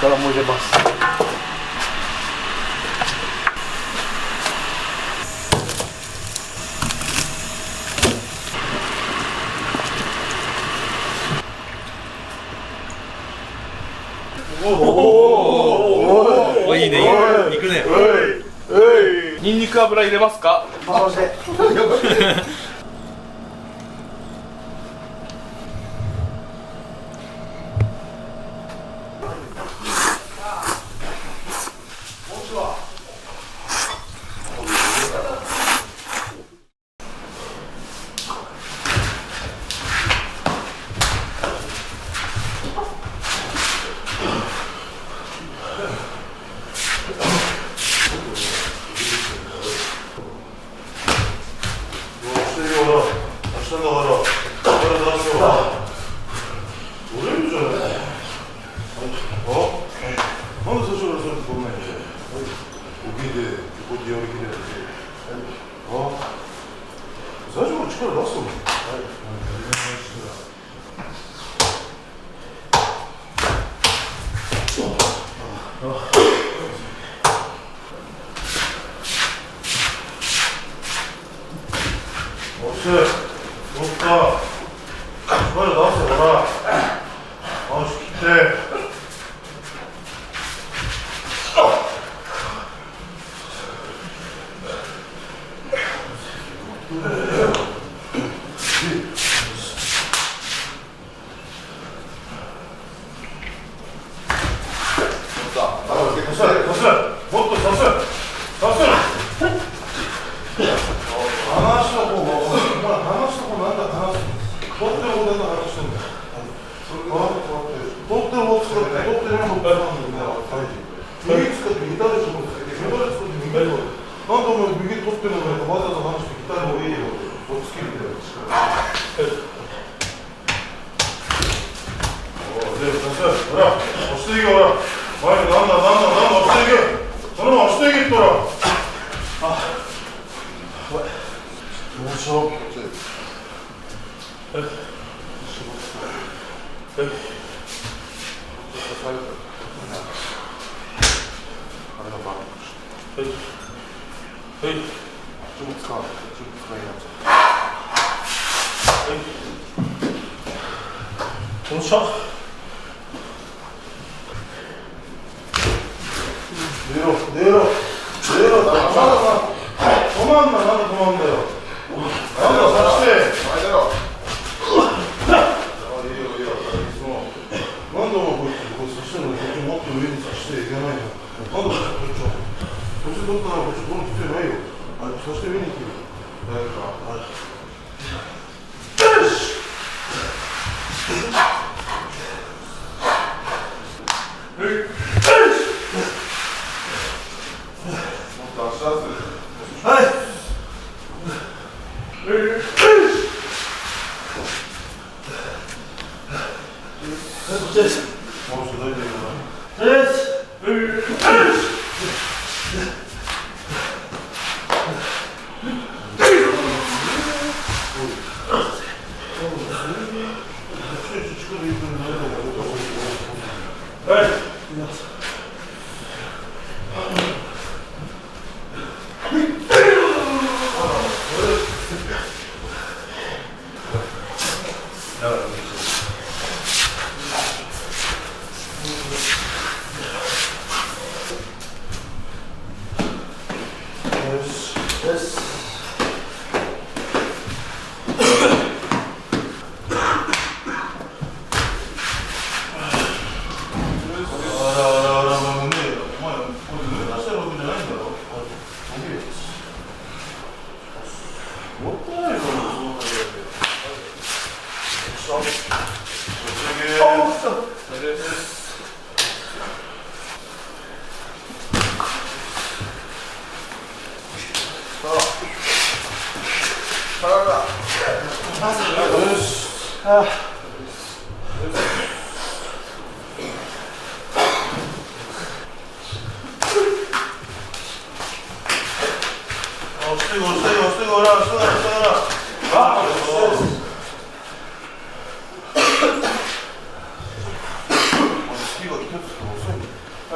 からも入れます。おお、いいね、いくね。ニンニク油入れますか。回して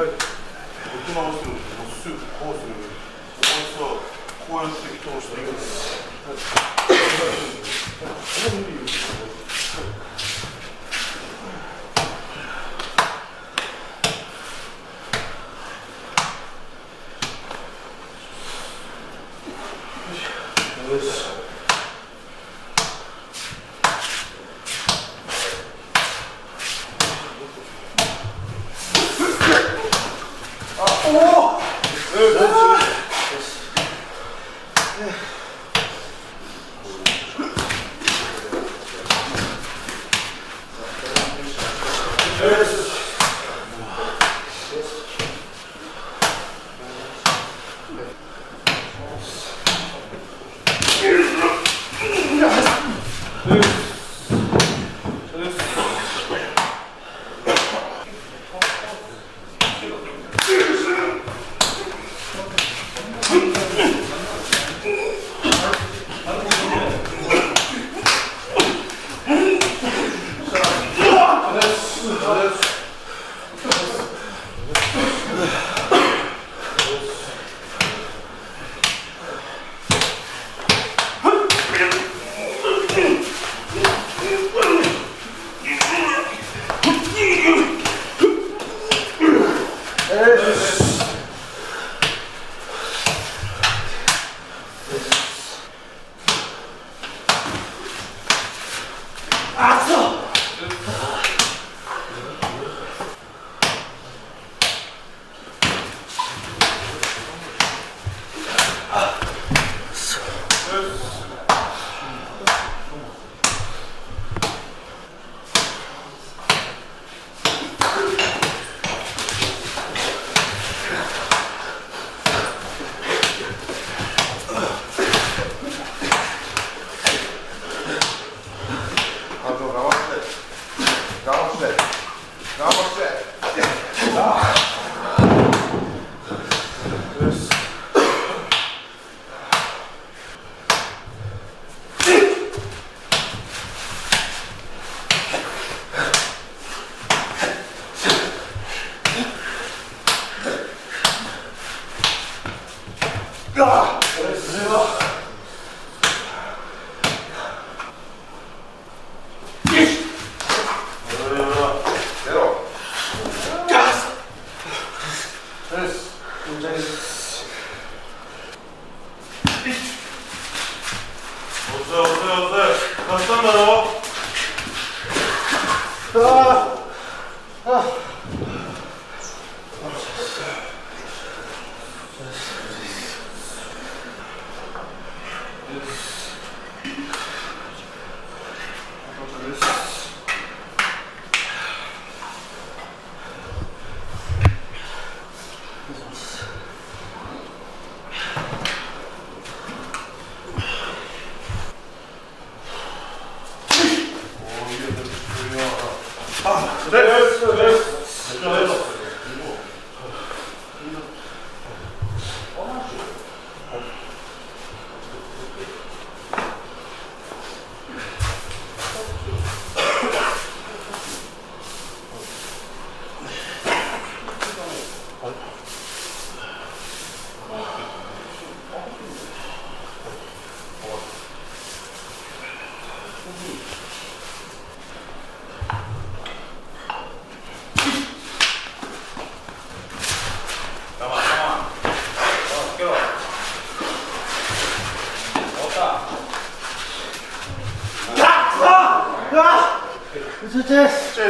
大人をするもうすぐこうするこうやって通していくんですよ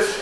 し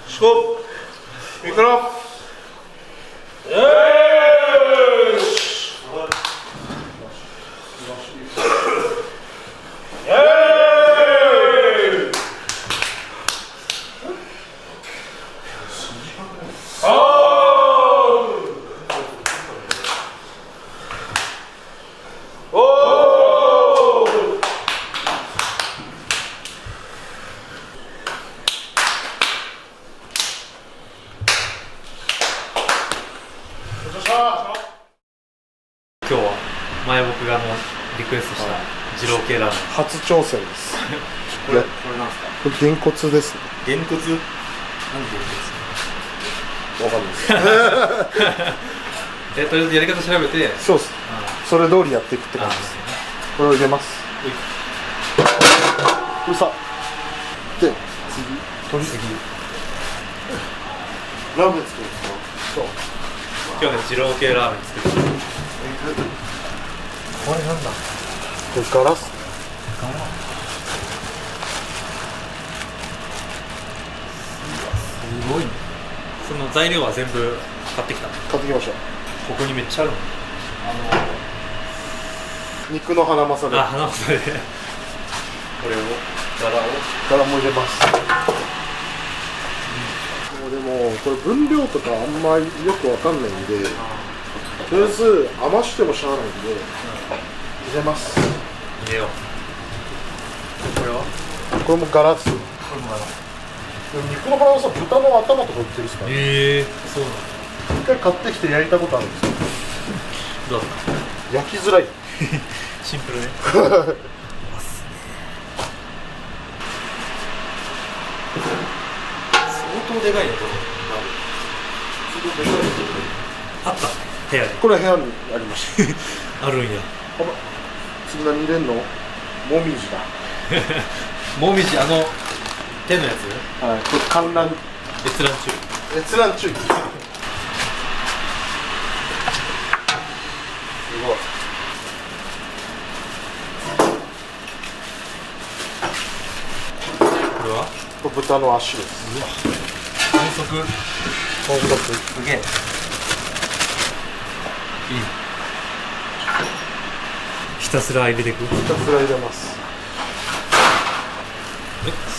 勝負いくな。今日は前僕がリクエストした二郎系ラーメン。初挑戦です。これなんですか？これげんこつですね。げんこつ？なんでわかんないです。とりあえずやり方調べて。そうです。それ通りやっていくって感じです。これを入れます。うさ。で、次。ラーメン作るんですか？そう。今日ね二郎系ラーメン作る。これなんだ？これガラス。すごいね。その材料は全部買ってきたの？買ってきました。ここにめっちゃあるの。肉のハナマサで。あ、花正で。これをガラも入れます。でもこれ分量とかあんまりよくわかんないんで、とりあえず余してもしゃあないんで入れます。入れよう。これは？これもガラス。これもでも肉のハナマサ豚の頭とか売ってるっすから、ね。そうなんだ。一回買ってきて焼いたことあるんですよ。どうだった？焼きづらい。シンプルね。相当でかいね、これ。あった部屋に。これ部屋にありましたあるんや。次何入れんの？もみじだ。もみじ、手のやつ？はい、これ観覧閲覧中。閲覧注意。すごい。これは？これ豚の足です。反則。本格。すげえ。いい。ひたすら入れていく。ひたすら入れます。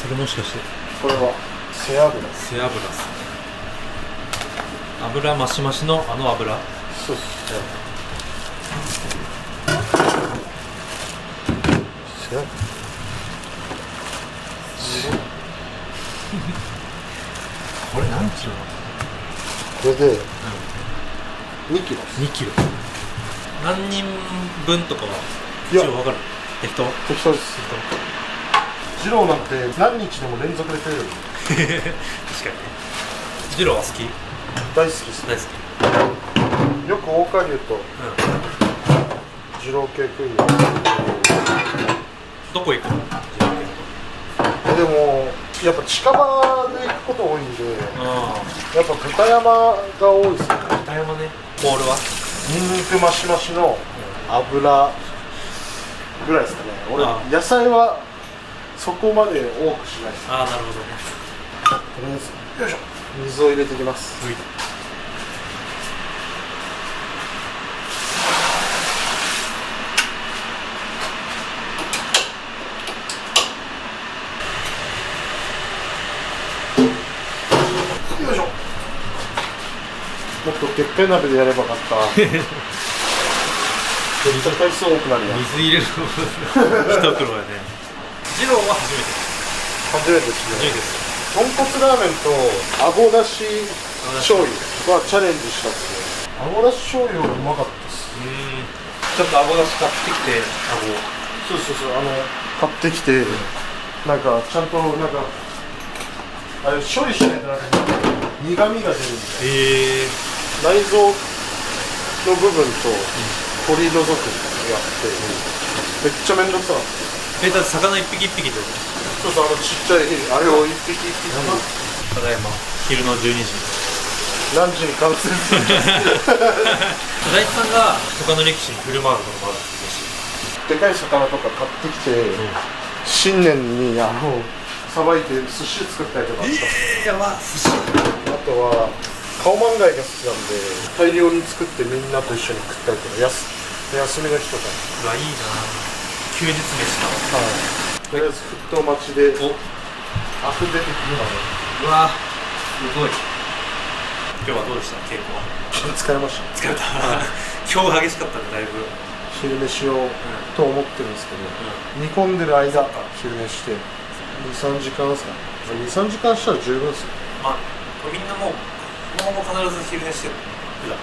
それもしかしてこれは背脂。背脂っす。油マシマシの油。そうっす。背脂。これ何キロ？これで2キロ。2キロ。何人分とかはいや一応分かる？適当？適当です。二郎なんて何日でも連続で食える。確かにね。二郎は好き？大好きです。大好き。よく大川牛と二郎系食いに。どこ行くの？二郎系でもやっぱ近場で行くこと多いんで、やっぱ豚山が多いですね。豚山ね。ホールは？ニンニクマシマシの油ぐらいですかね。俺野菜はそこまで多くしないです。ああ、なるほどね。とりあえずよいしょ、水を入れていきます。はい。よいしょ。もっとでっかい鍋でやればよかった。絶対回数多くなるやん。水入れるの一苦労やね。二郎は初めて。初めてですね。初めてです。豚骨ラーメンとあごだし醤油はチャレンジしたっすね。あごだし醤油はうまかったです。ちょっとあごだし買ってきて、そう買ってきて、なんかちゃんとなんかあれ処理しないとなんか苦味が出るんで、内臓の部分と取り除くのやって、めっちゃ面倒くさかった。だって魚一匹一匹ってこそうそう、ちっちゃいあれを一匹一匹と？ただいま昼の12時。何時に完成するんです大地さんが他の力士に振る舞うこともあるんですし。でかい魚とか買ってきて、新年にさばいて寿司作ったりとかした。やば、寿司。あとはカオマンガイが好きなんで大量に作ってみんなと一緒に食ったりとか、休みの日とかに。うわ、いいな。休日飯だ。はい、とりあえず沸騰待ちでお、アク出てくるまうわ、すごい。今日はどうでした稽古は？で疲れました。疲れた。今日激しかったね、だいぶ。昼寝しようと思ってるんですけど、煮込んでる間昼寝して2、3時間ですかね。2、3時間したら十分ですよ。まあ、みんなもう必ず昼寝してる普段。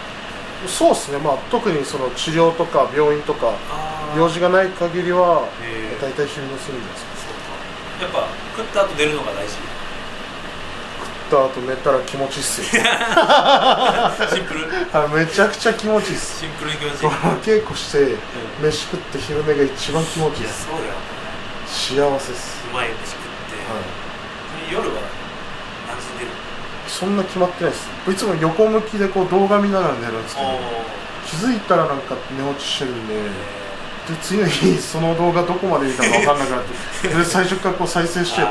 そうですね、まあ、特にその治療とか病院とか用事がない限りは大体昼寝するんですけど、やっぱ食った後寝るのが大事。食った後寝たら気持ちいいっすよ。シンプル。めちゃくちゃ気持ちいいっす。シンプルに気持ちいい。稽古して飯食って昼寝が一番気持ちいいっす。そうだよ。幸せっす。うまい飯食って、夜は何時に寝る？そんな決まってないです。いつも横向きでこう動画見ながら寝るんですけど、気づいたらなんか寝落ちしてるんで、次の日その動画どこまで見たか分かんなくなってで最初からこう再生してこ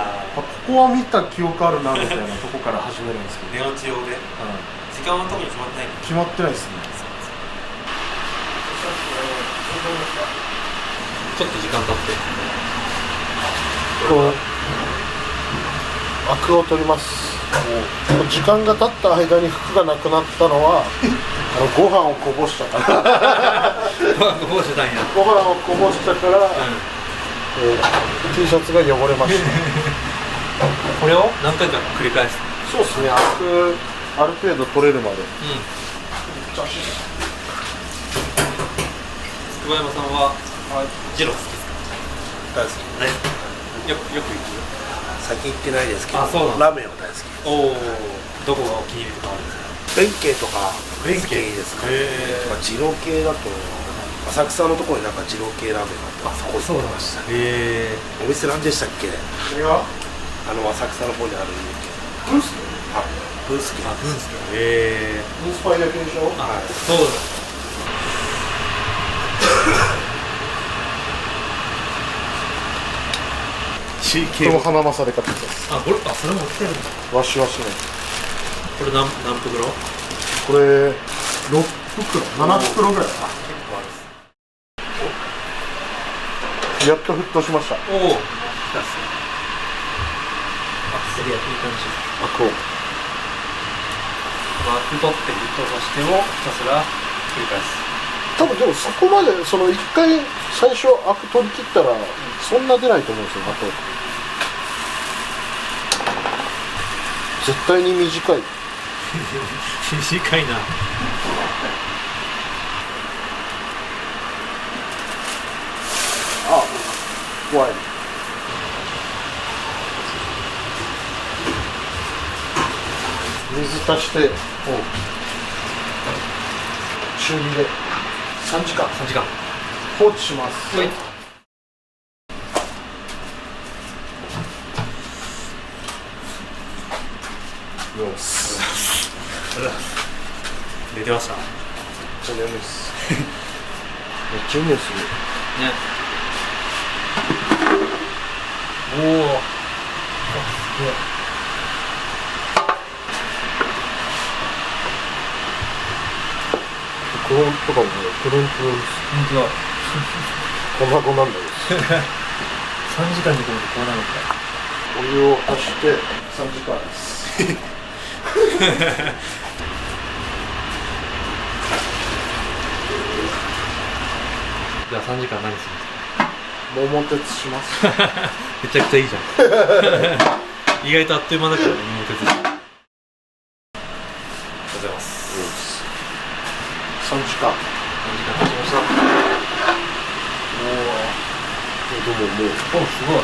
こは見た記憶あるなみたいなとこから始めるんですけど、寝落ち用で、時間は特に決まってないの？決まってないですね。ちょっと時間経ってこうアクを取ります。時間が経った間に服がなくなったのはご飯をこぼしたからこぼしてたんや。ご飯をこぼしたから、T シャツが汚れましたこれを何回か繰り返す。そうですね、アクある程度取れるまで。筑波山さんはジロ好きですか？大好き。よく行く？最近行ってないですけど、あ、そうなんだ。ラーメンは大好きです。おお、どこがお気に入りとかあるんですか？弁慶とか弁慶いいですかね。まあ、二郎系だと浅草のところになんか二郎系ラーメンがあって、そこ行ってました。お店何でしたっけ？これは浅草の方にあるブースケ。はい、ブースケ。ブースケ。ブースパイだけでしょ。はい、そうだ。これも花正で買ってきたんです。あ、これ、それも売ってるんだ。わしわしね。これ何袋？これ6袋、7袋ぐらいかな。やっと沸騰しました。おお。来たっす。すげえいい感じ。アクを。アク取って沸騰させてをひたすら繰り返す。多分でもそこまでその1回最初アク取り切ったらそんな出ないと思うんですよ。あと絶対に短い。短いな。あ、怖い。水足して中火で3時間3時間放置します。はい。よし。寝てました。めっちゃ眠いっす。めっちゃ眠いっすね。ね。おお。これとかもね、プルンプルンです。本当だ。粉々なんだよ。3時間煮込むとこうなるんだ。お湯を足して3時間です。じゃあ3時間何するんですか？桃鉄します。めちゃくちゃいいじゃん。意外とあっという間だからね、桃鉄。ありがとうございます。3時間。3時間経ちました。でももうお、すごい。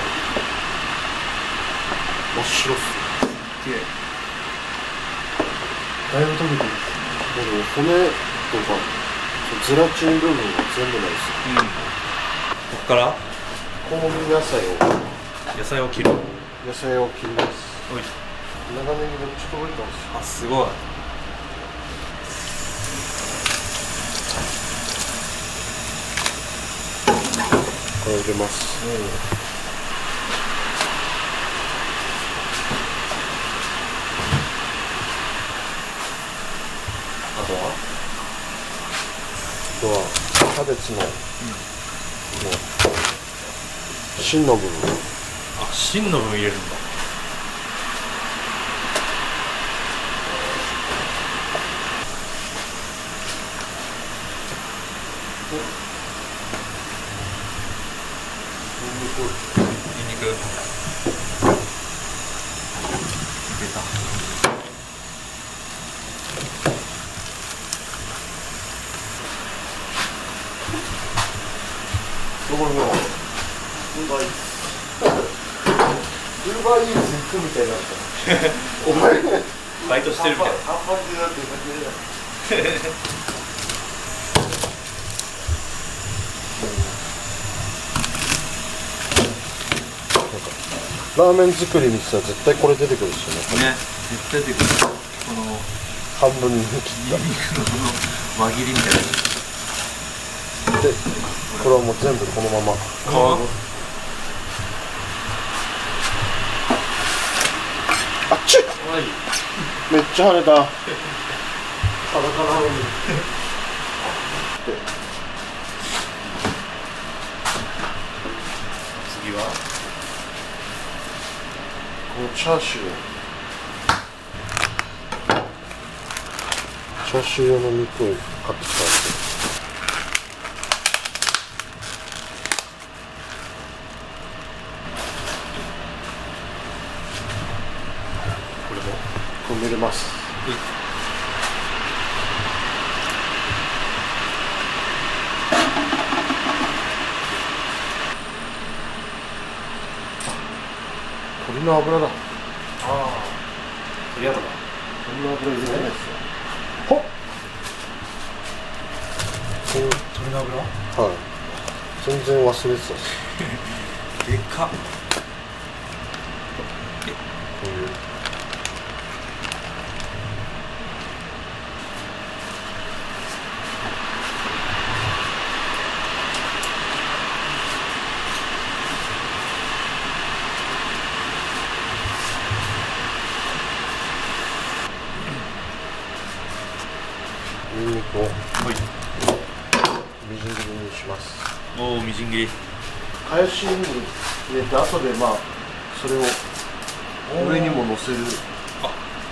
真っ白っす。綺麗。だいぶ溶けてる。でも骨とかゼラチン部分は全部ないですよ。こっから香味野菜野菜を切る。を切ります。おい。長ネギめっちゃ届いたんですよ。あ、すごい。これ入れます。あとはあとはキャベツの、芯の部分。あ、芯の部分入れるんだ。ニンニク入れた。どこにもウーバーイーツ行くみたいになったお前バイトしてるみたいな。あんまりだってラーメン作りにしたら絶対これ出てくるんですよね。ね、絶対出てくる。この半分に切っニンニクのこの輪切りみたいな。た。で、これはもう全部このまま。あっちっ、めっちゃ跳ねた。裸なのに。次はこのチャーシュー用の肉を買ってきたんですよ。これ入れます。鶏の油だ。とりあえず鶏の油入れないですよ。ほっ。鶏の油？はい。全然忘れてたし。でかっ。こういう。ニンニクをはい。みじん切りにします。おお、みじん切り。かやしに入れて、後でまあそれを上にも乗せる。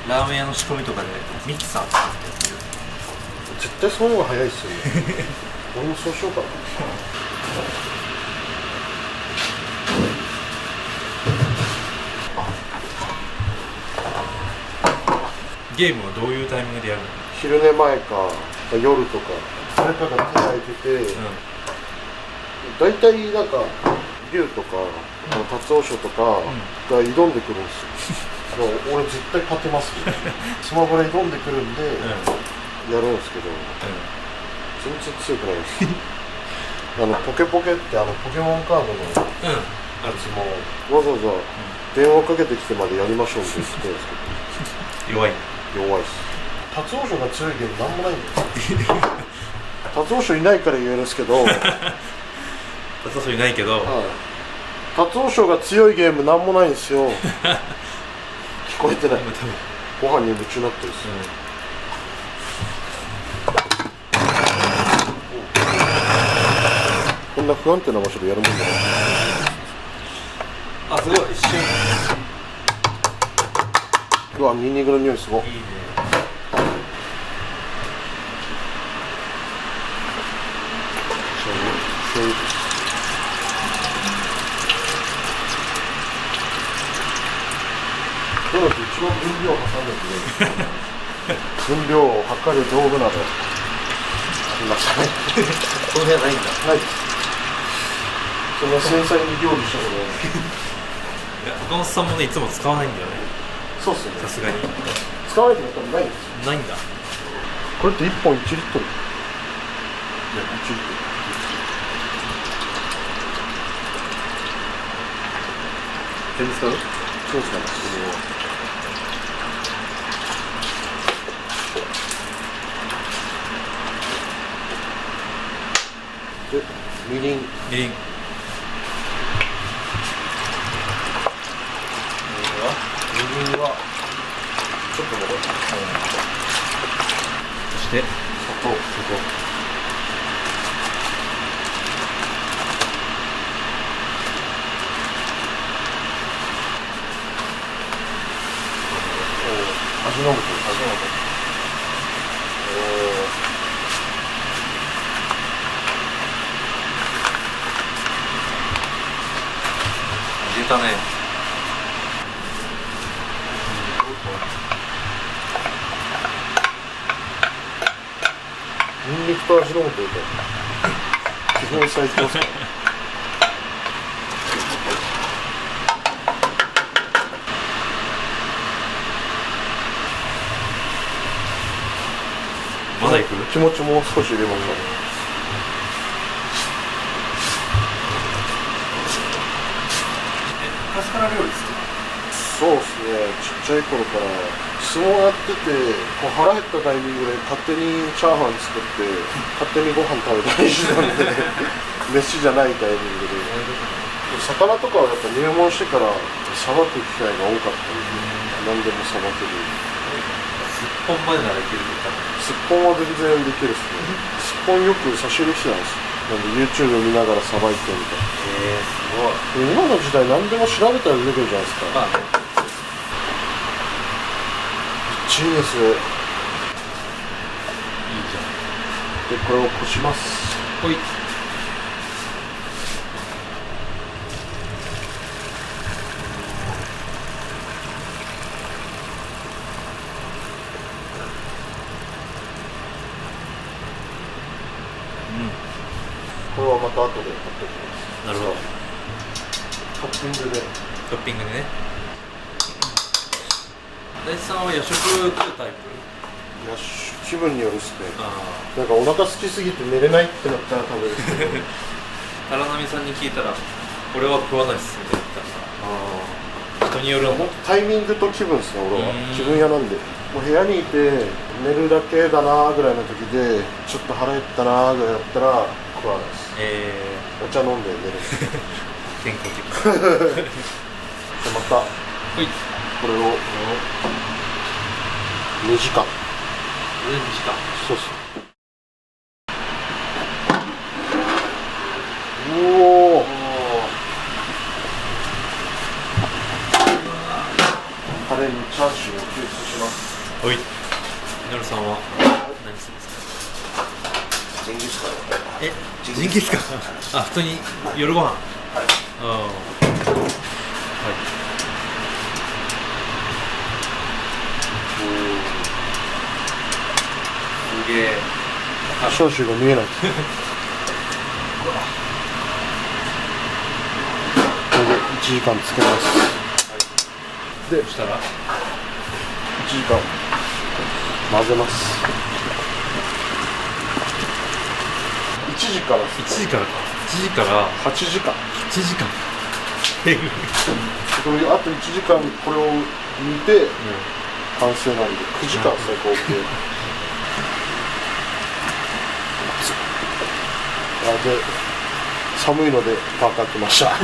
ラーメン屋の仕込みとかでミキサーとかやってる。絶対その方が早いですよね。俺もそうしようかな。ゲームはどういうタイミングでやるの？昼寝前か夜とか誰かが手空いてて、大体なんか龍とか達夫賞とかが挑んでくるんですよ。俺絶対勝てますよ。スマブラ挑んでくるんでやるんですけど、全然強くないです。ポケポケってポケモンカードのやつもわざわざ電話かけてきてまでやりましょうって言ってるんですけど、弱い。弱いっす。達夫賞が強いゲームなんもないんだよ。達夫賞いないから言えるんですけど、達夫賞いないけど、達夫賞が強いゲームなんもないんですよ。聞こえてない。ご飯に夢中になってるっす。こんな不安定な場所でやるもんじゃない。あ、すごい、一瞬。うわ、ニンニクの匂いすごい。いいね。醤油です。どうやって一番分量を測んないといけない。分量を測る道具などありましたね。この部屋ないんだ。ないです。そんな繊細に料理したことない。いや、岡本さんもね、いつも使わないんだよね。そうっすよね。さすがに使わないと多分ないんですよ。ないんだ。これって1本1リットル。いや、1リットル。全然使う？そうですね。で、みりん。みりん。みりんはちょっと残る。そして砂糖。味の素。出たね。ニンニクと味の素みたいな。基本最強ですか。まだいく？気持ちもう少し入れましたね。昔から料理好き？そうですね。ちっちゃい頃から相撲やってて、こう腹減ったタイミングで勝手にチャーハン作って勝手にご飯食べたりしてたんで飯じゃないタイミングで。魚とかはやっぱ入門してからさばく機会が多かったんで、何でもさばける。すっぽんまでならいけるとか。すっぽんは全然できるっすね。すっぽんよく差し入れしてたんですよ。なんで YouTube 見ながらさばいてみたいな。すごい。今の時代何でも調べたら出てくるじゃないですか。まあね。チーです。いいじで、これをこします。ゃん。ほい。これはまた後で買っておきます。なるほど。トッピングで。トッピングでね。大地さんは夜食食うタイプ？いや、気分によるっすね。あなんかお腹空きすぎて寝れないってなったら食べるんですけど。あ。荒波さんに聞いたら、これは食わないっすみたいな言ったら、人によるの。タイミングと気分ですね、俺は。うん気分屋なんで。もう部屋にいて寝るだけだなーぐらいの時で、ちょっと腹減ったなーぐらいだったら食わないです。お茶飲んで寝る。健康的。でまたほい。これを2時間。上にした。そうそう。おお。タレにチャーシューを救出します。ほい。みのるさんは何するんですか？ジンギスカン。え、ジンギスカン。あ、普通に夜ご飯。はい。ああ。はい。すげえ。チャーシューが見えない。これで1時間つけます。で、そしたら1時間混ぜます。1時からです1時からか。1時から8時間。 8時間。えぐい。これあと1時間これを煮て完成なんで9時間最高級。で寒いのでパーカー着ました。気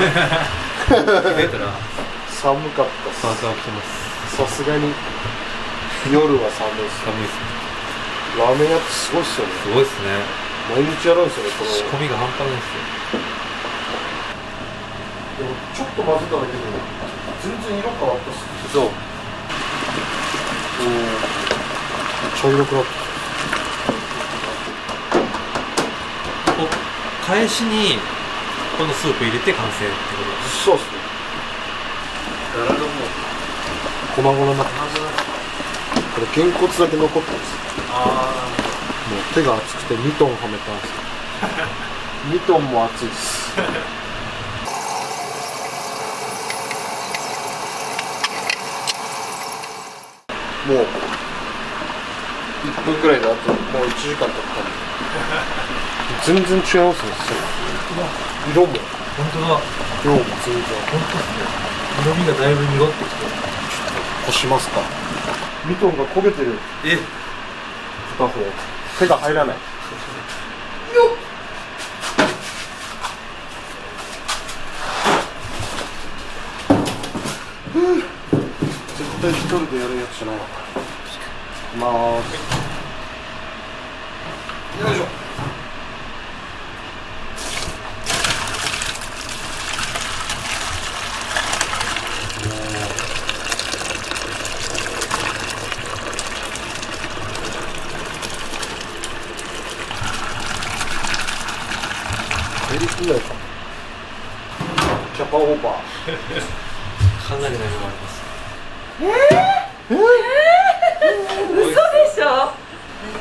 づいたら寒かったっす。パーカー着てます。さすがに夜は寒いっす。寒いっすね。ラーメン屋ってすごいっすよね。すごいっすね。毎日やるんですよね、この。仕込みが半端ないっすよ。でもちょっと混ぜただけで全然色変わったっす。そう。茶色くなった。返しにこのスープ入れて完成ってことです。そうっすね。体も粉々になってます。これげんこつだけ残ってます。あもう手が熱くて2トンはめたんですよ。2トンも熱いです。もう1分くらいであともう1時間経ったんで全然違いますね。色も本当だ。量も全然。本当ですね。色味がだいぶ濁ってきて。干しますか。ミトンが焦げてる。え、片方手が入らない。絶対一人でやるやつじゃないわ。いきまーす。よいしょ。入りすぎないか。キャパオーバー。かなりの量があります。嘘でしょ。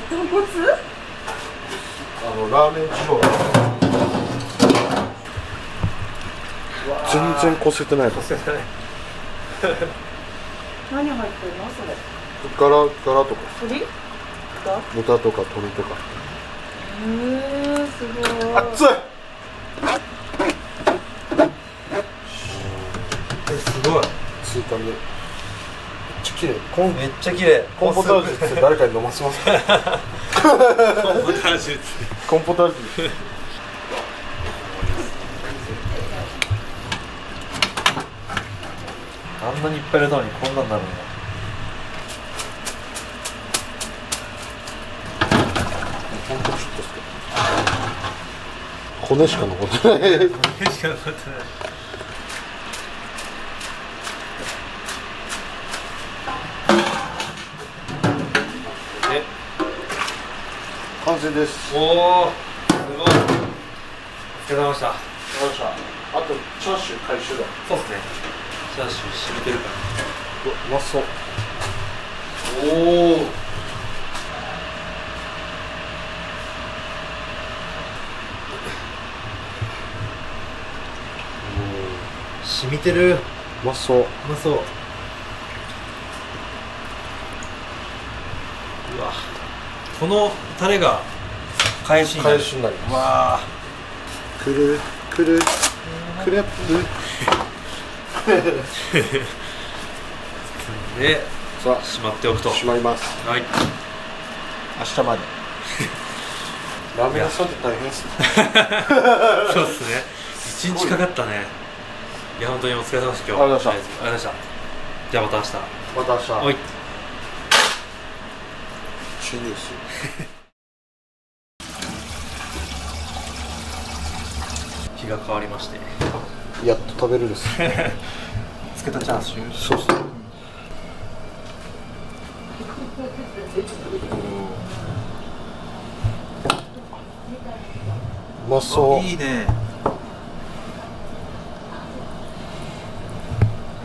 豚骨？ラーメン二郎。全然こせてないです。何入ってるのそれ？ガラとか鳥？豚とか鶏とか。すごい。熱い。すごい。追加で。めっちゃ綺麗。めっちゃ綺麗。コンポタージュって誰かに飲ませますか。コンポタージュ。コンポタージュ。あんなにいっぱい入れたのにこんなんなるんだ。ほんとちょっとですけど。骨しか残ってない。しか残ってない。完成です。おお、すごい。お疲れ様でした。あとチャーシュー回収だ。そうですね。チャーシュー染みてるかうまそう。ら。おお。染みてる。うまそう。うまそう。うわ。このタレが返しになる。返しになります。わあ。くるくるクレープ。で、さしまっておくと。あしまいます。はい。明日まで。ラーメン屋さんって大変ですね。そうですね。一日かかったね。いや本当にお疲れ様でした。今日。ありがとうございましたありがとうございました。じゃあまた明日。また明日。はい。チニュース。日が変わりまして。やっと食べれるっす。つけたチャーシュー。そうっすね。うまそう。いいね。めっ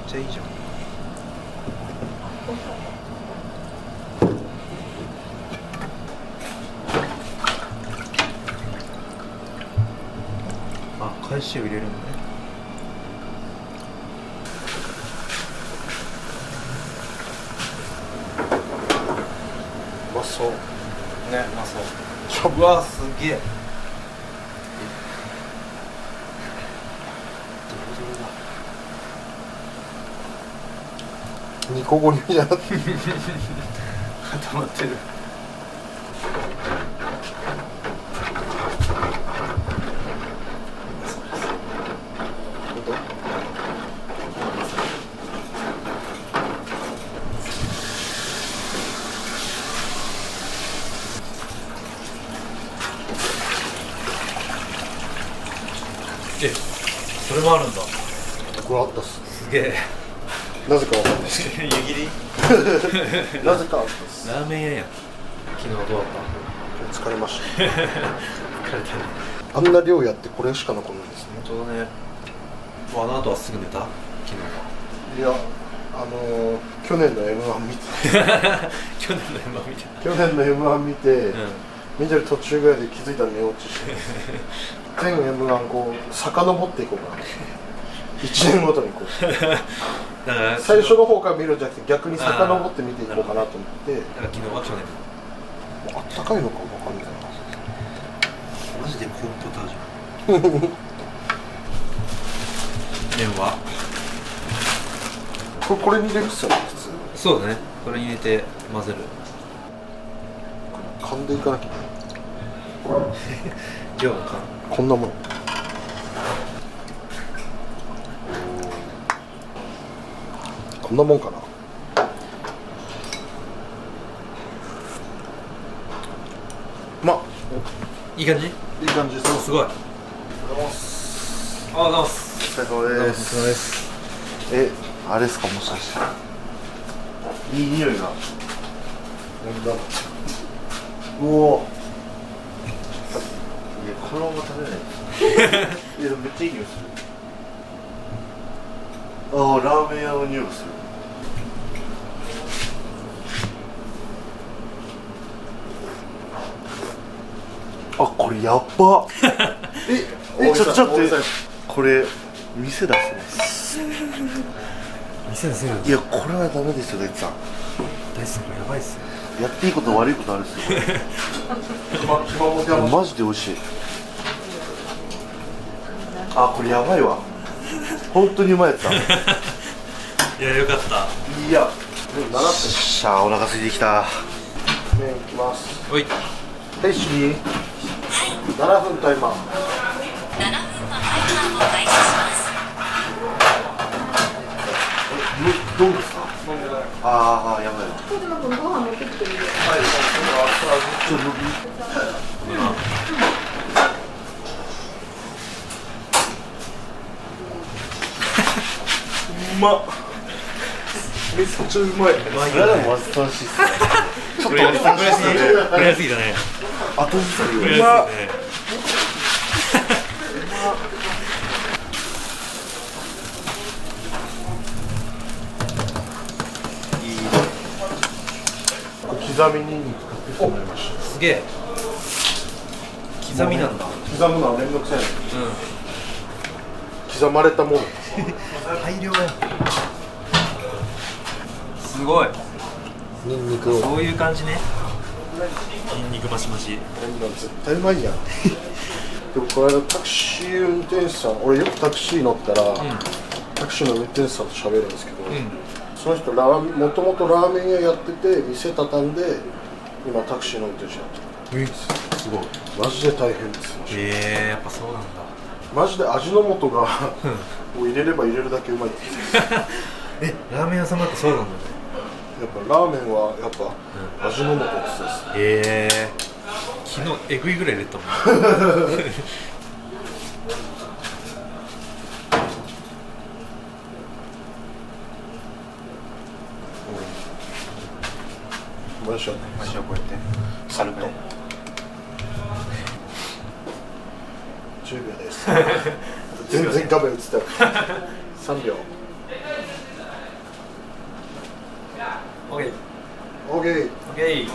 ちゃいいじゃん。あ、返しを入れるんだね。うまそう。ね、うまそう。うわ、すげえ。煮こごりみたいな。固まってる。え、それもあるんだ。これあったっす。すげえ。なぜかわかんないですけ湯切り？ど。なぜかあったっす。ラーメン屋やん。昨日どうだっ疲れました。た？疲れたね。あんな量やってこれしか残らないですね。本当だね。あの後はすぐ寝た？昨日は。いや、去年の M1 見て。去年の山みたい去年の M1 見て、な。見てる途中ぐらいで気づいたら寝落ちして。全 M1 こう遡っていこうかな。1年ごとにこうだから最初の方から見るんじゃなくて逆に遡って見ていこうかなと思ってだから昨日は去年あったかいのか分かんないなマジでコーンポタージュ麺はこれに入れるっすよね普通そうだねこれに入れて混ぜる噛んでいかなきゃ量のかこんなもんこんなもんかなまあいい感じいい感じですすごいありがとうございお疲れ様ですあれですかもしかしていい匂いがなんだうおーいやこのまま食べないいやめっちゃいい匂いするああラーメン屋の匂いがするあこれやっばちょっと待ってこれ店出せない店出せるいやこれはダメですよ大地さん大好きこれやばいっすよやっていいこと悪いことあるっすよマジで美味しいあこれやばいわ本当にうまいやつだいやよかったいやしゃあお腹空いてきた麺いきますおいはいシリ7分タイマーどうですかああやばい小島君ご飯持ってきてるよ。うまっめっちゃうまいそれはでもわずかしいっすねちょっとわずかしいっすねこれやすぎだね後ずさりこれうまっやすぎだね刻みニンニク買ってきてもらいましたすげえ刻みなんだ刻むのはめんどくさいの刻まれたもの大量やすごいニンニクをそういう感じねニンニクマシマシこんなん絶対うまいやんでもこの間タクシー運転手さん俺よくタクシー乗ったら、タクシーの運転手さんと喋るんですけど、その人もともとラーメン屋やってて店畳んで今タクシーの運転手やってるすごいマジで大変ですよやっぱそうなんだマジで味の素がもう入れれば入れるだけうまいってラーメン屋さんだってそうなんだねやっぱラーメンはやっぱ味の素ってです昨日えぐいぐらい入れたもんマジはこうやってサルと10秒です全然画面映ってた3秒オッケー OK オッケー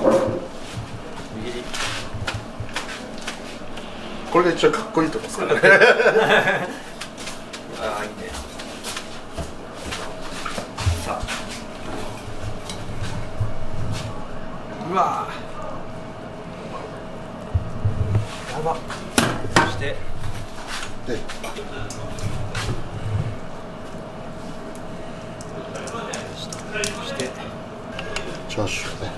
右利これが一番かっこいいとこですからねああいいねさあうわやばそしてでそしてチャーシューね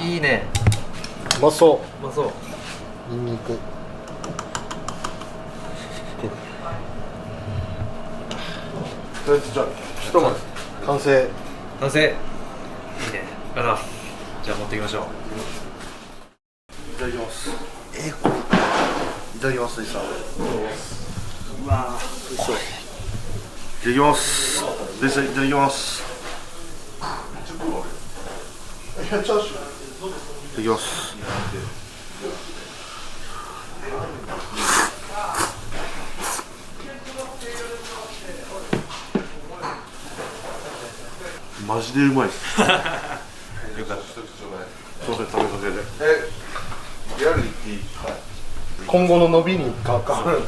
いいねうまそうまそうニンニクとりあえずじゃあひとまず完成完成いいねありがとうございますじゃあ持っていきましょういただきますいただきますリさんうわいただきますリさんいただきますいやチャーシューいただきますマジでうまいっすよかったすいません食べかけでリアルに言っていい？はい今後の伸びに関わる。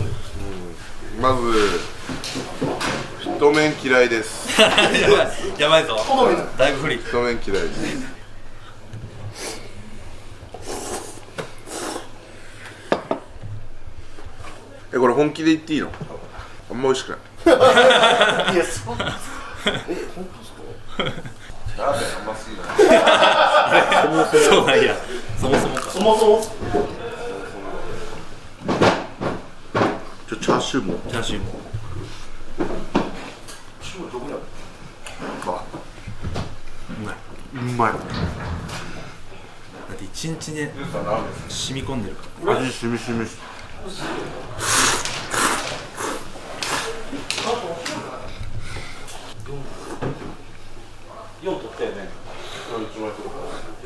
まず太麺嫌いです。やばいぞ。だいぶ不利。太麺嫌いです。これ本気で言っていいの？あんま美味しくない。いや、そう。本当ですか？ラーメン甘すぎない。そうなんや。そもそもか。そもそも。チャーシューも。チャーシューも。あ、うまい。だって一日ね染み込んでるか味しみしみ。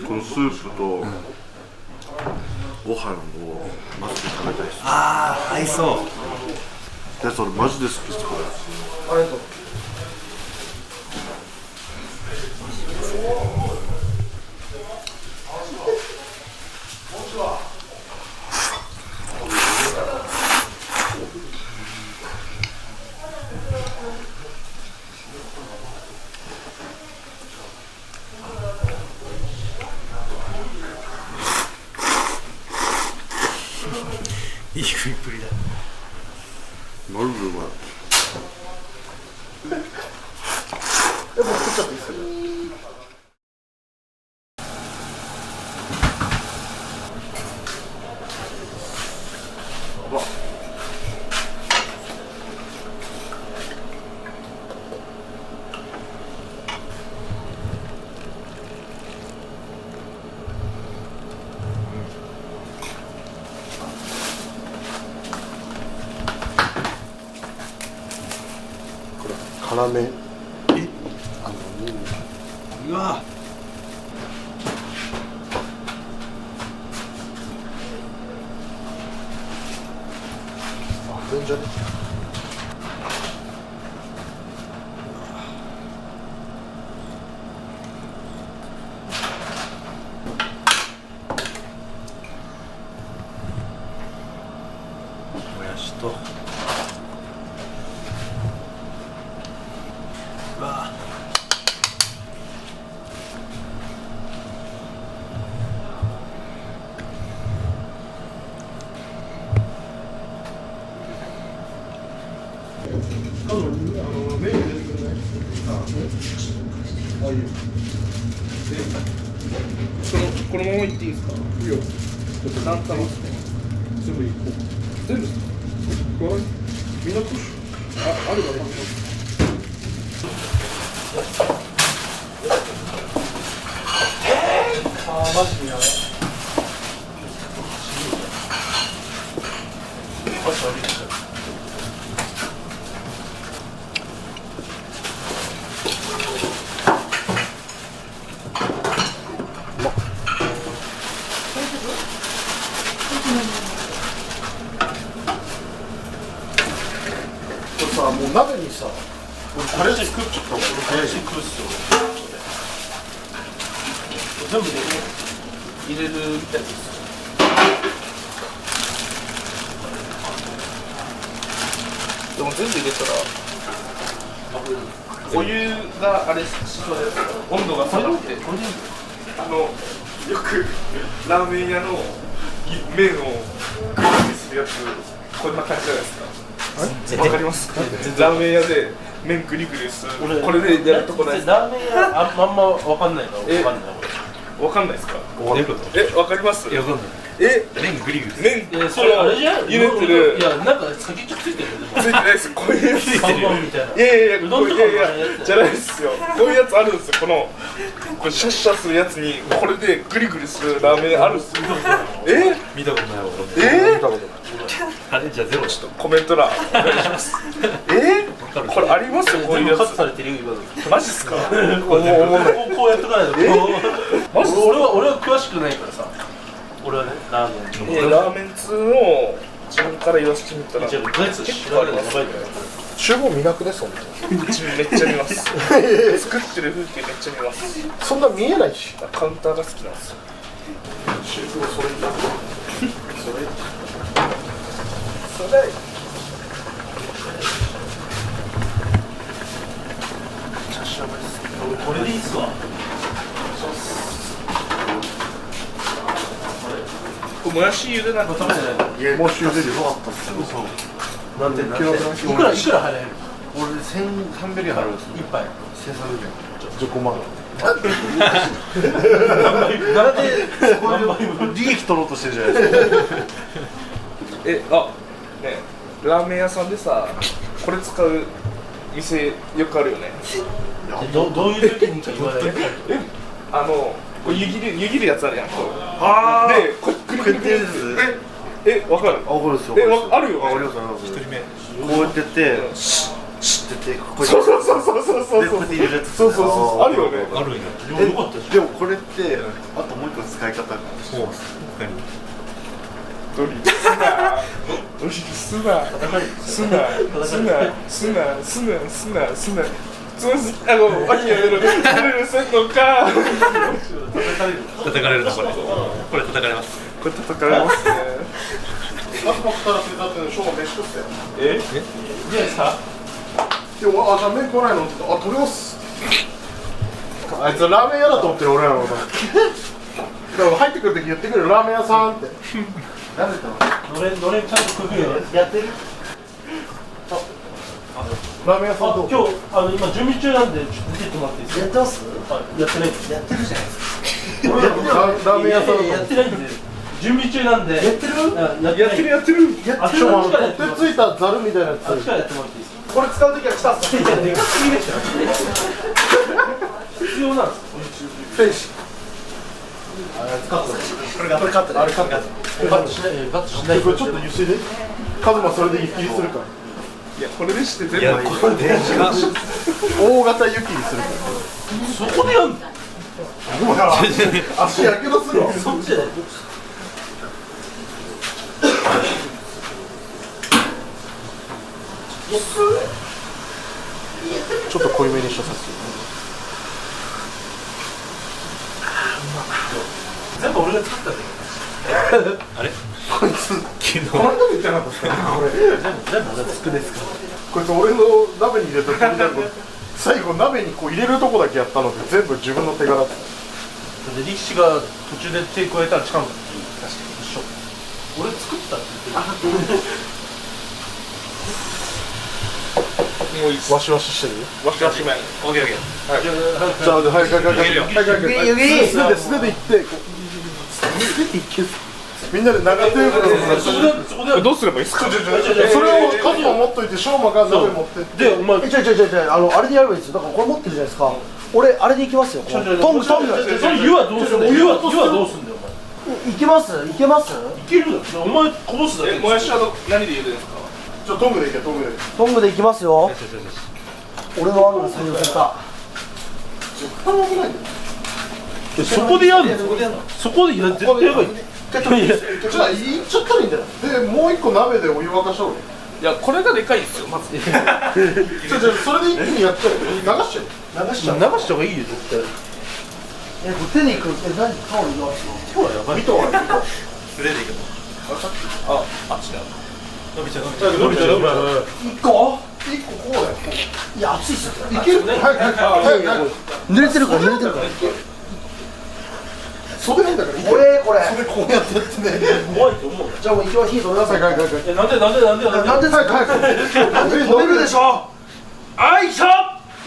このスープとご飯を混ぜて食べたいです。ああ、合いそう。いや、それマジで好きです。これありがとう。いい食いっぷりだ。マジでうまい。でも作っちゃっていいですか？辛め。うわ。あるんじゃね？もやしと。うわ。このままいっていいですか？いいよ。何玉ですか？全部いこう。全部ですか？これみんなプッシュ。あるかな。マジでやばい。これさ、もう鍋にさ、カレー作っちゃった方がカレー食うっすよ。全部で入れるやつです。でも全部入れたらお湯があれしそうです。温度が下がってよくラーメン屋の麺をグリグリするやつこんな感じじゃないですか。わかりますか？ラーメン屋で麺グリグリするこれでやるとこないですか？ラーメン屋あんまわかんないの。わかんない。わかんないですか？どういうこと？わかります？いや、わかんない。麺グリグリ。麺それあれじゃん。茹でてる。いや、なんか先っちょついてるよ。ついてないです。こういうやつついてる。看板みたいな。いやうどんとかのやつじゃないですよ。こういうやつあるんですよ。これシャッシャするやつにこれでグリグリするラーメンあるんですよ。見たことないわ。あれじゃあゼロ。ちょっとコメント欄お願いします。これありますよ。こういうやつ。カットされてるよ今の。マジっすか？こうやっとかないと。俺は詳しくないからさ。俺はね、ラーメン。ラーメン通の自分から言わせてみたら結構あるのやばいから。厨房見なくね、そんな。めっちゃ見ます。作ってる風景めっちゃ見ます。そんな見えないし。カウンターが好きなんですよ。厨房それ。これでいいっすわ。これもやし茹でなんか食べてないの？いやもし茹でるよかったっすよ。なんでいくら払える？俺1300円払うんですよ。一杯。1300円。15万。なんでこういう利益取ろうとしてるじゃないですか。ねラーメン屋さんでさこれ使う店よくあるよね。どういう時に言われる？これ湯切るやつあるやん。あーでこれくるくるくるわかる？あ、わかるですよ。あるよね。ありますあります。一人目こうやってやって、シッってやって、こうやって。そうで、こうやって入れるやつ。そうあるよね。あるんやよかったじでもこれってあともう一個使い方がそう何ドリすな秋やめろせんのか。叩かれるなこれ叩かれます。これ叩かれますね。あとから手伝ってるの、しょうが飯食ってよ。え？ゃないですか？でも、じゃあ麺来ないのって言って、取りますあいつラーメン屋だと思ってる俺らのことだから入ってくるとき言ってくるラーメン屋さんってなんで言ったののれんちゃんと工夫やってる？ラーメン屋さんどう今日今準備中なんでちょっと出てもらっていいですか？やってます？やってないです。やってるじゃないですか。ラーメン屋さんだとやってないんで準備中なんで。やってる？やってる。あっちからやってもらって手ついたザルみたいなやつあっちからやってもらっていいですか？これ使うときは来たっすか？いやでかすぎでしょ。必要なんですか？フェイシこれカットで。あれカットバットしないバットしない。これちょっとゆすいでカズマそれで一気にするからいやこれでして全部いやこれで大型湯切りするからそこでやんの？お前足やけどするわそっちじゃない。ちょっと濃いめにしたさせて全部俺が作ったんだよ。あれこいつ昨日この間も言ってなかったですかこれ全部俺が作るんですか？こいつ俺の鍋に入れた時だけ最後鍋にこう入れるとこだけやったので全部自分の手柄ってで力士が途中で手加えたら違うんだっていう確かに一緒。俺作ったって言ってる。もういいっす。ワシワシしてるわしわし麺。オッケーオッケー。じゃあはいはい湯切り素手でいってこう素手でいけみんなで長テーブルのそこでどうすればいいですか？それをカズマ持っといて翔馬が鍋持ってってでお前違うあれでやればいいですよ。だからこれ持ってるじゃないですか。俺あれでいきますよ。トングそれ湯はどうすんだよ。湯はどうすんだよお前。いけますいけます。いけるだろ。お前こぼすだけ。もやしは何で茹でるんですか？ちょトングでいけトングでトングでいきますよ。俺の案が採用された。そこでやるの？そこでや絶対やばい。じゃあいっちゃったらいいんだよでもう一個鍋でお湯沸かした方がいいいやこれがでかいんですよまず。それで一気にやっちゃう流しちゃう流しちゃう。流した方がいいよ絶対。これ手にいく。何タオル言わすの？今日はやばい。見とは素手でいくのあっちだ。伸びちゃう伸びちゃう。一個？一個こうだよいや熱いっすよ。いける早く濡れてるから濡れてるから。袖なんだからこれ袖こうやってやってね怖いと思う。じゃあもう一応火止めなさい。はいなんでなんで早く止めるでしょ。あいしょ。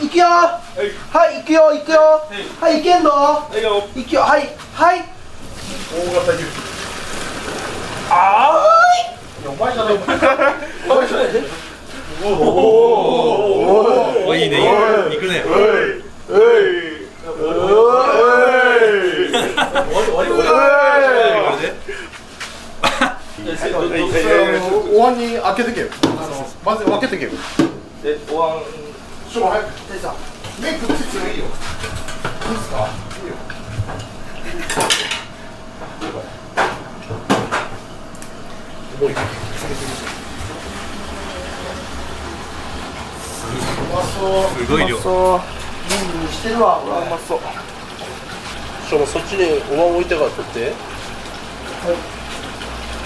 いくよ。はい行くよ。はいいけんの。はいよ。いくよ。はい大型湯切りあいやお前じゃないおいいねいくねお椀に開けてけよまず分けてけよお椀。しょうが早くでさ麺くっついてもいいよいいですかいいよもう一回うまそうすごい量してるわ。うまそう。しょうそっちにお椀置いてから取って。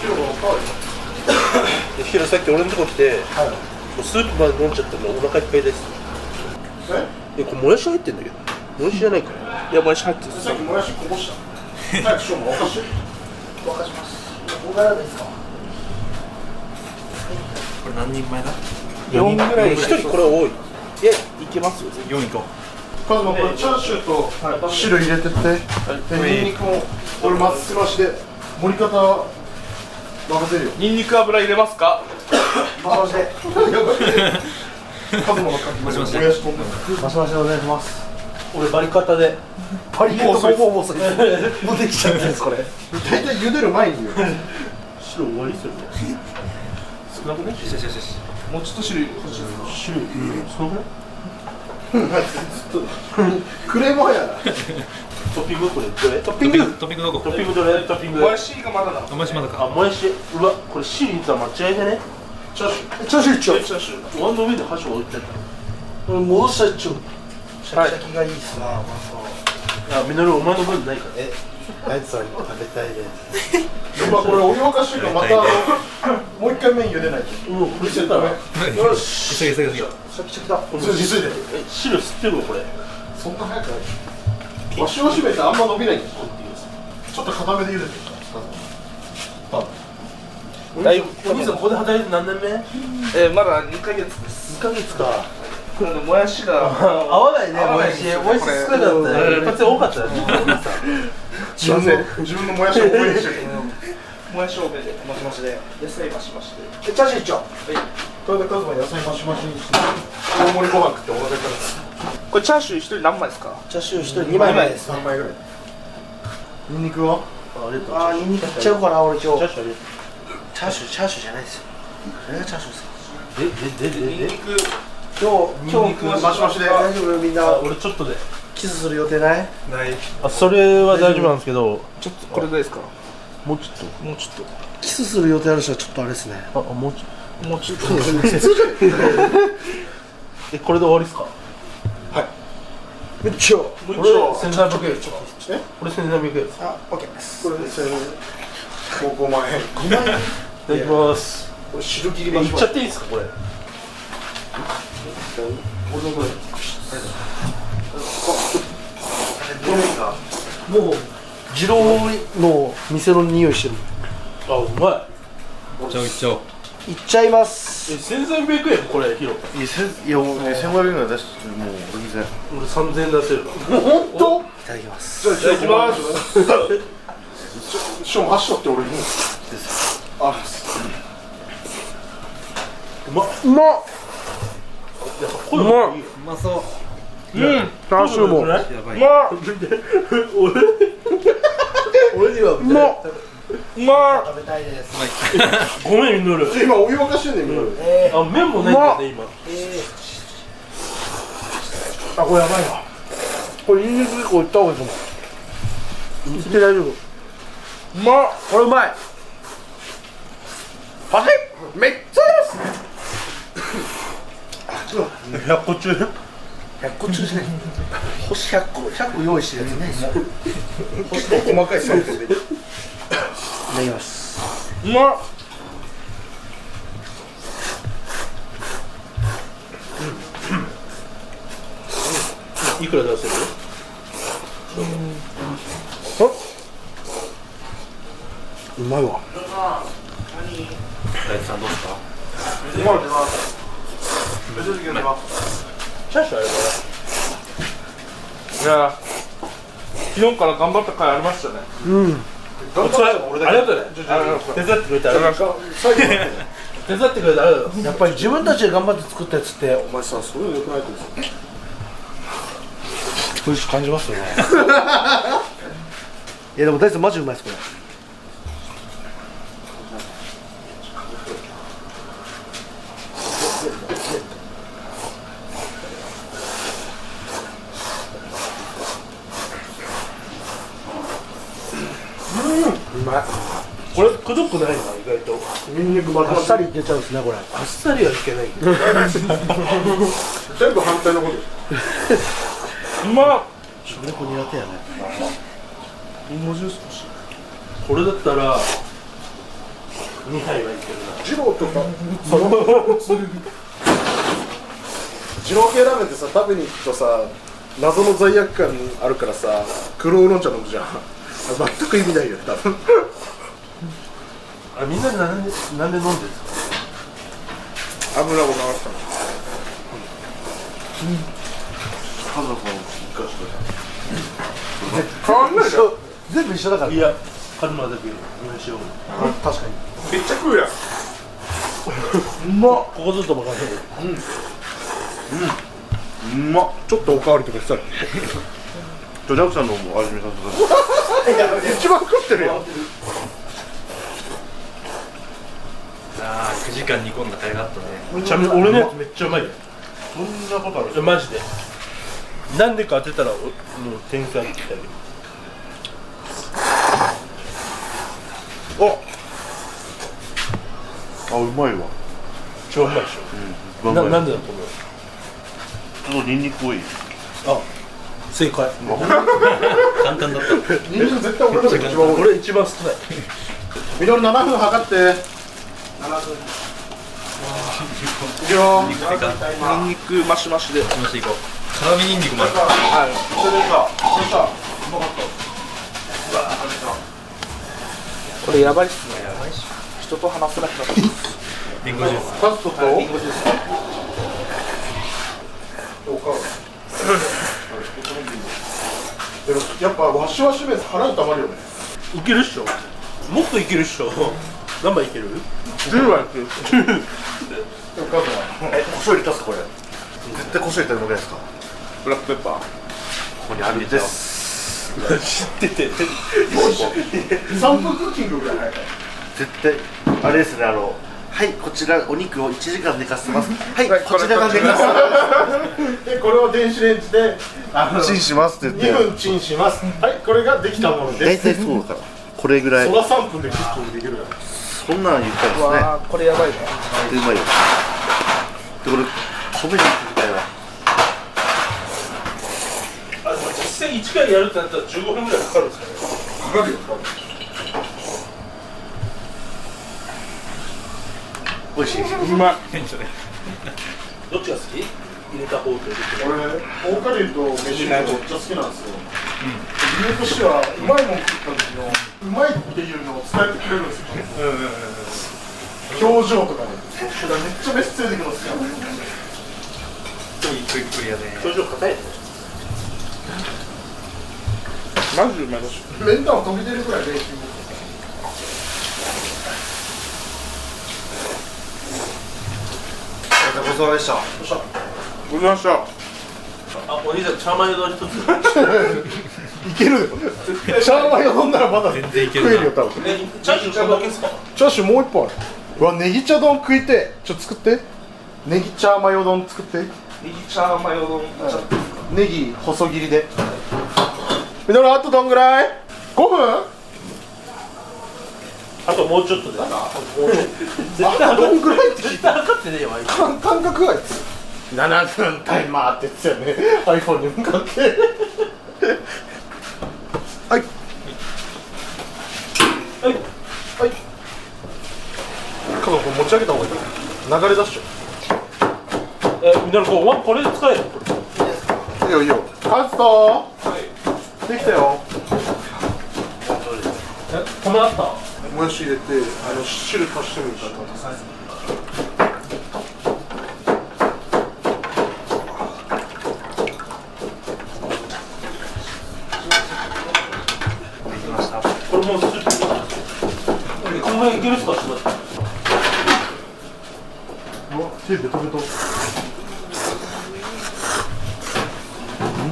今日はおかわりでヒロさっき俺のとこ来て、もうスープまで飲んじゃってもうお腹いっぱいです。これもやし入ってんだけど。もやしじゃないか。いやもやし入ってる。さっきもやしこぼした早くしようも沸かして沸かします。ここからですか。これ何人前だ4ぐらい一人これ多い。いやいけますよ。 4いこカズマこれチャーシューと汁入れてってでニンニクも俺まずすましで盛り方任せるよニンニク油入れますか？マシマシで。カズマのかきもやし飛んでるマシマシでお願いします。俺バリカタで。パリケットもう遅い。もうできちゃってるんですこれ。大体茹でる前によ白終わりするね。少なくね？う。よしよしよしよし。もうちょっと汁欲しいですか？白少なくね？クレーム早いなトッピングこれどれ？トットッピングどこトッピングどれ？トッピング。もやしがまだだ。お前しまだか。あ、もやし。うわ、これ汁いったら間違いでね。チャーシューチャーシュー一丁。チャーシュー。お椀の上で箸を置いてた。これ戻した一丁。シャキシャキがいいっすな。いや、みのるお前の分ないから。あいつは食べたいです今これお湯沸かしてるからまたもう一回麺茹でないとうん、これしてたら。よし。急げ急げ急げ。シャキシャキだ。急いで汁吸ってるわ、これ。そんな早くないわしを締めてあんま伸びないんですよちょっと固めで茹でてだいぶお兄さん、ここで働いて何年目？まだ2ヶ月です。 2ヶ月か。もやしが合わないね、もやし。もやし少なかったね。一発で多かったね。自分のもやしを覚えにしてるもやし多めでマシマシで野菜マシマシで。チャーシュー一丁。これでカズマ野菜マシマシにして大盛りご飯食ってお腹いっぱいですこれチャーシュー1人何枚ですか？チャーシュー一人2枚前です。 3枚ぐらいニンニクはありがとう。あー、ニンニクいっちゃうかな、俺今日。チャーシューありがとう。チャーシューじゃないですよ。これがチャーシューですか。ニンニク今日マシマシで大丈夫みんな俺ちょっとで。キスする予定ない？ないあ、それは大丈夫なんですけど、ちょっとこれですか？もうちょっもうちょっとキスする予定ある人はちょっとあれですね。と。もうちょっもうちょっとと。これで終わりですか？めっちゃ。これ1700円。これ1700円。いあ、オッケーです。これで5万円ただきます。これ汁切りいっましょうちゃっていいですか、これ。もう二郎の店の匂いしてる。あ、うまいっちゃおういっちゃおう。いっちゃいます。い。1300円、これ、ヒロ。いやもう1500円が出してもう全然俺3000円出せる。本当？いただきます。じゃあいただきますしかも箸取って俺にあうまっ。うまっ。やっぱ声がいいよ。うまそう。チャーシューもややばい。俺にはうまっうま食べたいです。ごめん、みのる。い今お湯沸かしてんねん今あ、麺もないんだね、今。あ、これやばいわ。これニンニク結構いった方がいいかも。いって大丈夫。うまっこれうまい。パシッめっちゃ100個中。 100個中じゃない。星100個用意してるやつないですよ。です細かいサイズでいただきます。うまっいくら出せる？うまいわ。大地さんどうですか？うまい別にチャーシューあるかいや昨日から頑張った甲斐ありましたね。うん。ら。お疲れ。ありがとうね。手伝ってくれてありがとう。手伝ってくれてありがとう。やっぱり自分たちで頑張って作ったやつってお前さそういうのよくないと思う美味しく感じますよね。いやでも大地さんマジうまいですこれ。うまいこれくどくないな、意外と。ニンニクまあっさりいけちゃうんですねこれ。あっさりはいけないけど。全部反対のことうまっ。食レポ苦手やね。リンゴジュース欲しい。これだったら2杯はいけるな。二郎とかその二郎系ラーメンってさ食べに行くとさ謎の罪悪感あるからさ黒ウーロン茶飲むじゃん全く意味ないよ多分あれみんなでなんで飲んでるんですか？油を流したの。家族も昔変わんないじゃん。全部一緒だからいや、カルマだけ日本酒を確かにめっちゃ食うやん。うまっ。ここずっと任せる。うまっ。ちょっとおかわりとかしたらジャクさんのも味見させて一番食ってるやんああ9時間煮込んだ甲斐があったね。めちゃめちゃ俺のやつめっちゃうまいよ。そんなことある？マジで。なんでか当てたらもう天才って言ったよ。あうまいわ超うまいでしょ。なんでだと思う？ちょっとニンニク多いあ、正解。簡単だった。ニンニク絶対俺の中で一番多い俺一番少ない。緑7分測って7分いくよニンニクでか。ニンニクマシマシで。もし行こう。辛味ニンニクもある。はい。それでさ、これやばいっすね。人と話せなくなった。リンゴジュース。カストとリンゴジュース。でもやっぱワシワシベース腹にたまるよねいけるっしょ。もっといけるっしょ。何杯いける10はやってる。でもカズは胡椒入れたっすこれ絶対胡椒入れたらうまくないですかブラックペッパー。ここにあるんです知ってて。 3分クッキングぐらい早い絶対あれですねはいこちらお肉を1時間寝かせますはいはいこちらが寝かせでこれを電子レンジでチンしますって言って2分チンしますはいこれができたもの大です体そうだからこれぐらいそら3分でクッキングできるよそんなん言ったらですねわー、これやばいね。でうまいよでこれ米に行きたいわあ、でも実際1回やるってなったら15分ぐらいかかるんですかね。かかるよ。美味しいうまい。どっちが好き？入れた方と入れて俺ポーカリーと飯がめっちゃ好きなんですよ理由としてはうまいもん食った時のうまいっていうのを伝えてくれるんですよ表情とかでだからめっちゃ飯ついてくるんですよゆっくりやね。表情硬いね。マジうまい。メンター飛び出るぐらい練習ごちそうさまでしたございました。あ、お兄さん、チャーマイ丼一つ。いけるよシャーマイを飲んだらまだ全然いけ食るなえるよ多分チャーシューこれだけですか？チャーシューもう一本あるうわネギ茶丼食いてちょっと作ってネギチャーマヨ丼作ってネギチャーマヨ丼。ネギ細切りでみどるあとどんぐらい ?5 分あともうちょっとで。あとどんぐらいって絶対測ってねえよ、あいつ。感覚が7分タイマーって言ってたよね iPhone に向かってはいはいはいカノ君持ち上げた方がいい流れ出しちゃみんなこれで使える？ういいよいいよカズトできたよ止まった？もやし入れて汁足してもいいからこれもうスープ。この辺いけるっすか？しまった。うわ手ベトベトう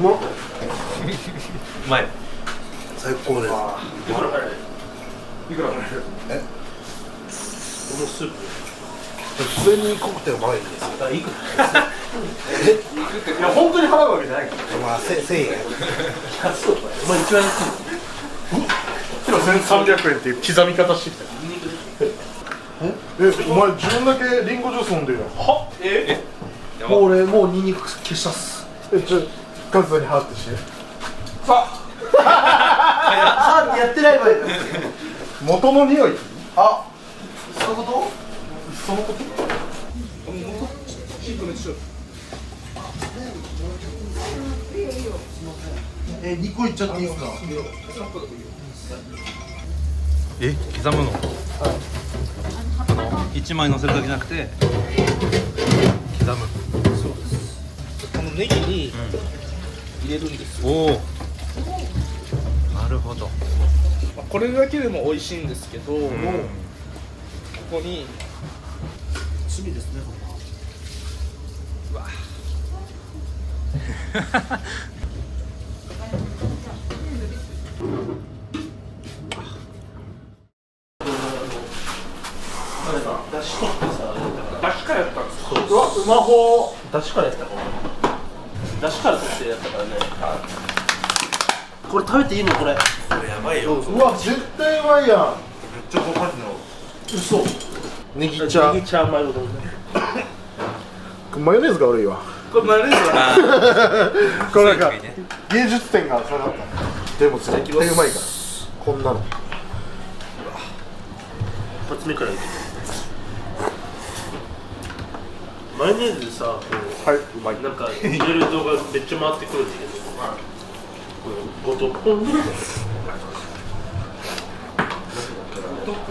まっうまい。最高ですいくら入る？いくら入るこのスープ。普通に濃くてうまいですあ、いくら？いや本当に払うわけじゃないからまあ1000円安い。お前一番安い。キロ1300円っていう刻み方してきたお前自分だけリンゴジュース飲んでるよは？やばもう俺もうニンニク消したっすカズさんに払ってしてやってない場合元の匂いあ2個いっちゃっていいですか？刻むの？1枚乗せるだけじゃなくて刻む。このネギに入れるんですよ。おお、なるほど。これだけでも美味しいんですけど、ここに罪ですね、これは。だし取ってさ、だしからやったんですか？うわ、うまほー。だしからやったかも。だしから取ってやったからね。これ食べていいのこれ？これやばいよ。うわ絶対うまいやん。めっちゃご飯の。嘘。ネギ茶ネギ茶マヨネーズ。マヨネーズが悪いわ。これマヨネーズはこれなんかそういう時ね芸術点が下がったでも絶対うまいからこんなの一発目からいく。マヨネーズでさ、こうはいうまいなんか入れる動画めっちゃ回ってくるんだけど、こうごとポン。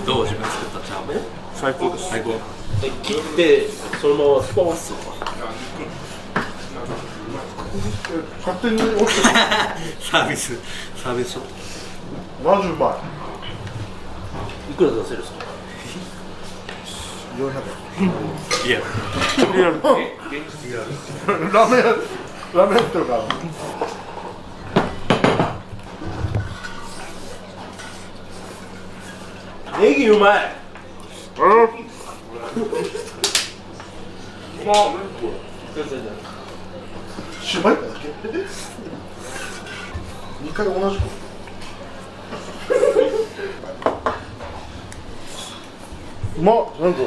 どう自分作ったチャーハン？最高です。最高。切ってそのままスポンっすよ。勝手に落ちてサービスショット。マジうまいくら出せるっすか？い400いや。円ラーメン売ってるからネギうまい。芝居だけ2回同じことうまっなんか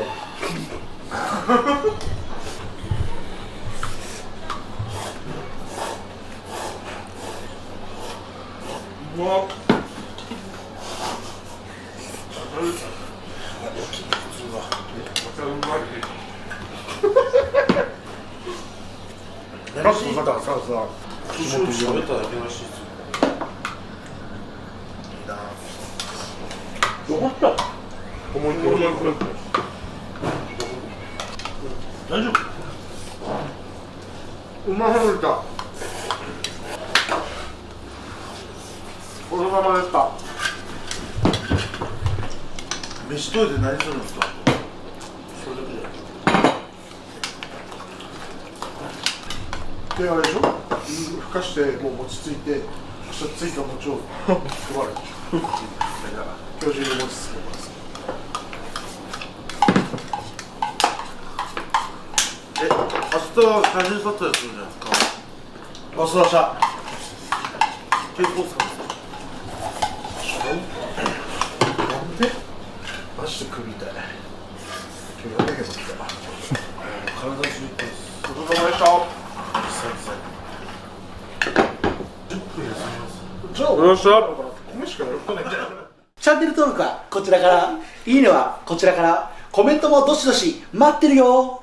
うわラストだからさ一緒に喋っただけらしいっすよ。よかった。思い込み大丈夫。うまそうでしたごちそうさまでした飯トイレで何するんですか？それだけで。であれでしょふかしてもう餅ついてそしたらついた餅を配る今日中に餅つけます明日写真撮影するんじゃないですか？忘れました。結構ですか？なんでマジで首痛い今日やんなきゃと思った体中いっぱいです。ごちそうさまでしたじゃあ俺米しか喜ばないんじゃないチャンネル登録はこちらから、いいねはこちらから、コメントもどしどし待ってるよ。